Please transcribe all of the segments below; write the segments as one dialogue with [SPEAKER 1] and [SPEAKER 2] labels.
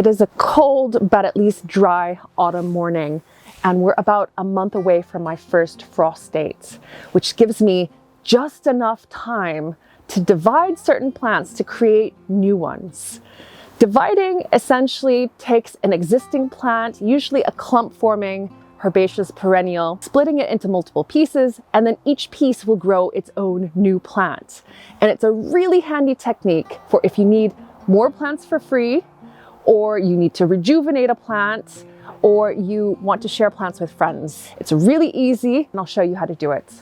[SPEAKER 1] It is a cold but at least dry autumn morning, and we're about a month away from my first frost date, which gives me just enough time to divide certain plants to create new ones. Dividing essentially takes an existing plant, usually a clump forming herbaceous perennial, splitting it into multiple pieces, and then each piece will grow its own new plant. And it's a really handy technique for if you need more plants for free, or you need to rejuvenate a plant, or you want to share plants with friends. It's really easy, and I'll show you how to do it.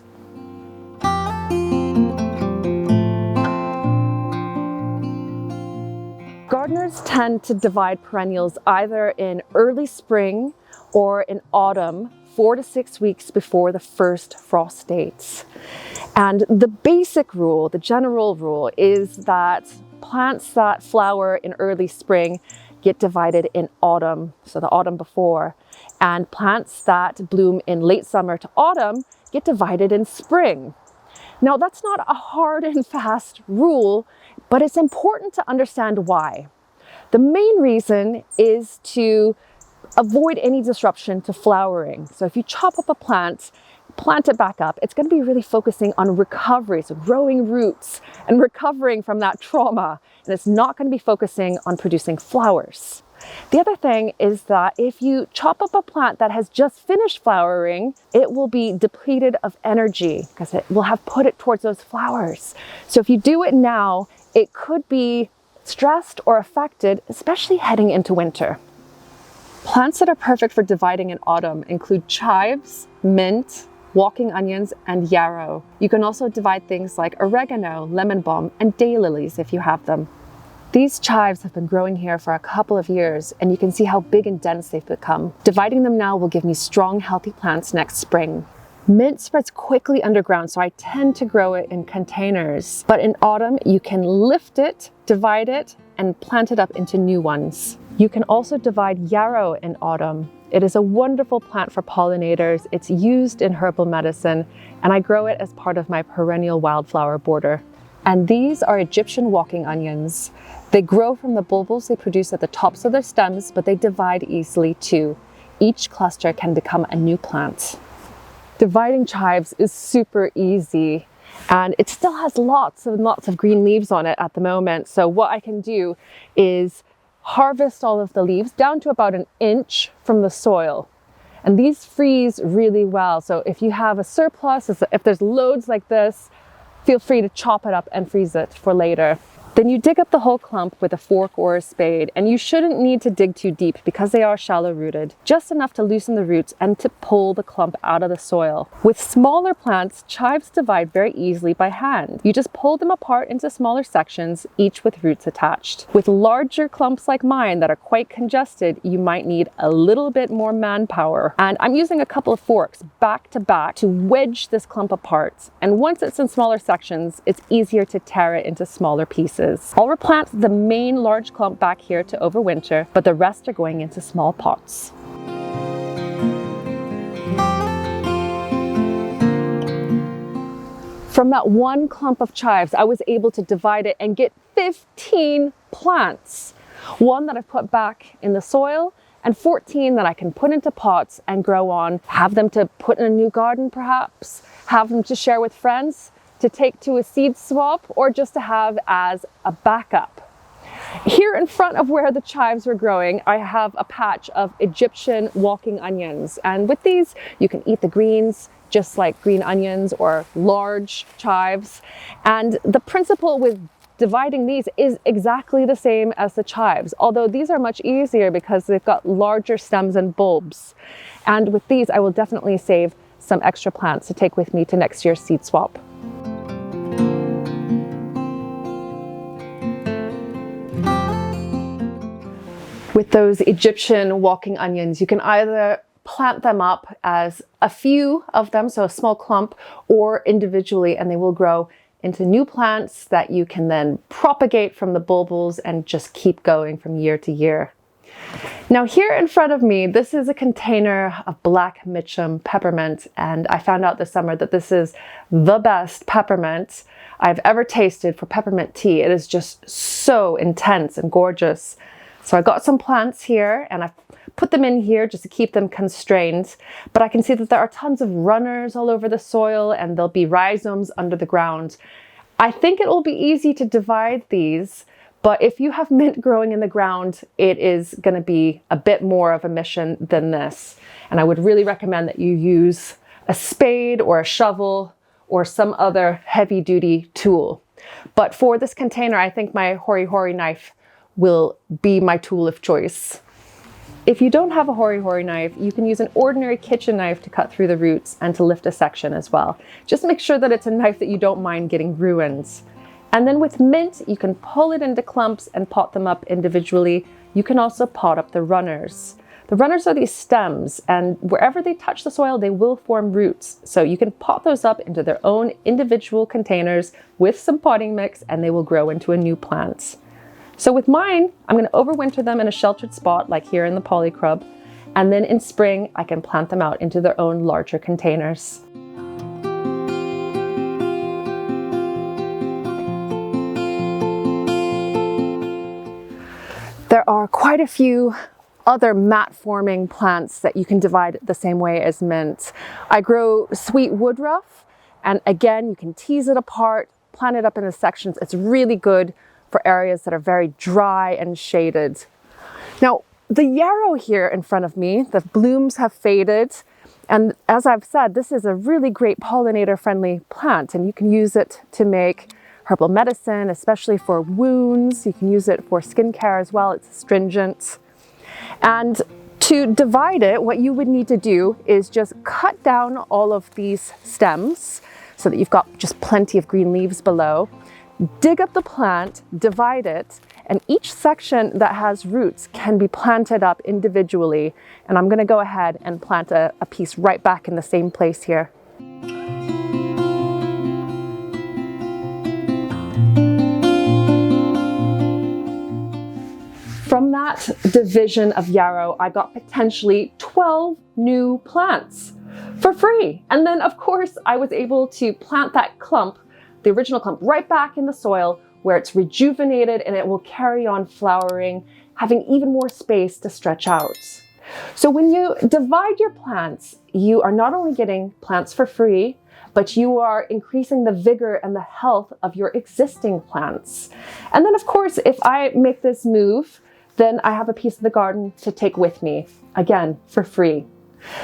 [SPEAKER 1] Gardeners tend to divide perennials either in early spring or in autumn, 4 to 6 weeks before the first frost dates. And the basic rule, the general rule, is that plants that flower in early spring get divided in autumn, so the autumn before, and plants that bloom in late summer to autumn get divided in spring. Now, that's not a hard and fast rule, but it's important to understand why. The main reason is to avoid any disruption to flowering. So if you chop up a plant, plant it back up, it's going to be really focusing on recovery, so growing roots and recovering from that trauma, and it's not going to be focusing on producing flowers. The other thing is that if you chop up a plant that has just finished flowering, it will be depleted of energy because it will have put it towards those flowers. So if you do it now, it could be stressed or affected, especially heading into winter. Plants that are perfect for dividing in autumn include chives, mint, walking onions, and yarrow. You can also divide things like oregano, lemon balm, and daylilies if you have them. These chives have been growing here for a couple of years, and you can see how big and dense they've become. Dividing them now will give me strong, healthy plants next spring. Mint spreads quickly underground, so I tend to grow it in containers. But in autumn, you can lift it, divide it, and plant it up into new ones. You can also divide yarrow in autumn. It is a wonderful plant for pollinators. It's used in herbal medicine, and I grow it as part of my perennial wildflower border. And these are Egyptian walking onions. They grow from the bulbils they produce at the tops of their stems, but they divide easily too. Each cluster can become a new plant. Dividing chives is super easy, and it still has lots of green leaves on it at the moment. So what I can do is harvest all of the leaves down to about 1 inch from the soil. And these freeze really well. So if you have a surplus, if there's loads like this, feel free to chop it up and freeze it for later. Then you dig up the whole clump with a fork or a spade, and you shouldn't need to dig too deep because they are shallow rooted, just enough to loosen the roots and to pull the clump out of the soil. With smaller plants, chives divide very easily by hand. You just pull them apart into smaller sections, each with roots attached. With larger clumps like mine that are quite congested, you might need a little bit more manpower. And I'm using a couple of forks back to back to wedge this clump apart. And once it's in smaller sections, it's easier to tear it into smaller pieces. I'll replant the main large clump back here to overwinter, but the rest are going into small pots. From that one clump of chives, I was able to divide it and get 15 plants. One that I've put back in the soil, and 14 that I can put into pots and grow on, have them to put in a new garden perhaps, have them to share with friends, to take to a seed swap, or just to have as a backup. Here in front of where the chives were growing, I have a patch of Egyptian walking onions. And with these, you can eat the greens, just like green onions or large chives. And the principle with dividing these is exactly the same as the chives, although these are much easier because they've got larger stems and bulbs. And with these, I will definitely save some extra plants to take with me to next year's seed swap. With those Egyptian walking onions, you can either plant them up as a few of them, so a small clump, or individually, and they will grow into new plants that you can then propagate from the bulbils and just keep going from year to year. Now here in front of me, this is a container of black Mitchum peppermint, and I found out this summer that this is the best peppermint I've ever tasted for peppermint tea. It is just so intense and gorgeous. So I got some plants here and I've put them in here just to keep them constrained, but I can see that there are tons of runners all over the soil and there'll be rhizomes under the ground. I think it will be easy to divide these, but if you have mint growing in the ground, it is going to be a bit more of a mission than this. And I would really recommend that you use a spade or a shovel or some other heavy duty tool. But for this container, I think my hori-hori knife will be my tool of choice. If you don't have a hori-hori knife, you can use an ordinary kitchen knife to cut through the roots and to lift a section as well. Just make sure that it's a knife that you don't mind getting ruined. And then with mint, you can pull it into clumps and pot them up individually. You can also pot up the runners. The runners are these stems, and wherever they touch the soil, they will form roots. So you can pot those up into their own individual containers with some potting mix, and they will grow into a new plant. So with mine, I'm going to overwinter them in a sheltered spot like here in the polycrub, and then in spring I can plant them out into their own larger containers. There are quite a few other mat forming plants that you can divide the same way as mint. I grow sweet woodruff, and again you can tease it apart, plant it up into sections. It's really good for areas that are very dry and shaded. Now, the yarrow here in front of me, the blooms have faded. And as I've said, this is a really great pollinator-friendly plant, and you can use it to make herbal medicine, especially for wounds. You can use it for skincare as well. It's astringent. And to divide it, what you would need to do is just cut down all of these stems so that you've got just plenty of green leaves below. Dig up the plant, divide it, and each section that has roots can be planted up individually. And I'm going to go ahead and plant a piece right back in the same place here. From that division of yarrow, I got potentially 12 new plants for free. And then of course I was able to plant that clump, the original clump, right back in the soil where it's rejuvenated and it will carry on flowering, having even more space to stretch out. So when you divide your plants, you are not only getting plants for free, but you are increasing the vigor and the health of your existing plants. And then of course, if I make this move, then I have a piece of the garden to take with me, again, for free.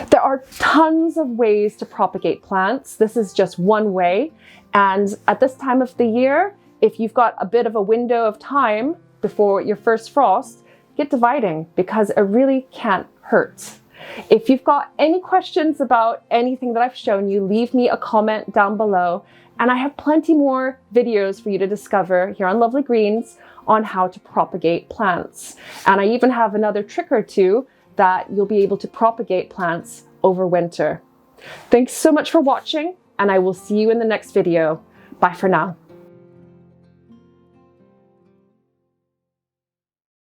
[SPEAKER 1] There are tons of ways to propagate plants. This is just one way. And at this time of the year, if you've got a bit of a window of time before your first frost, get dividing because it really can't hurt. If you've got any questions about anything that I've shown you, leave me a comment down below. And I have plenty more videos for you to discover here on Lovely Greens on how to propagate plants. And I even have another trick or two that you'll be able to propagate plants over winter. Thanks so much for watching, and I will see you in the next video. Bye for now.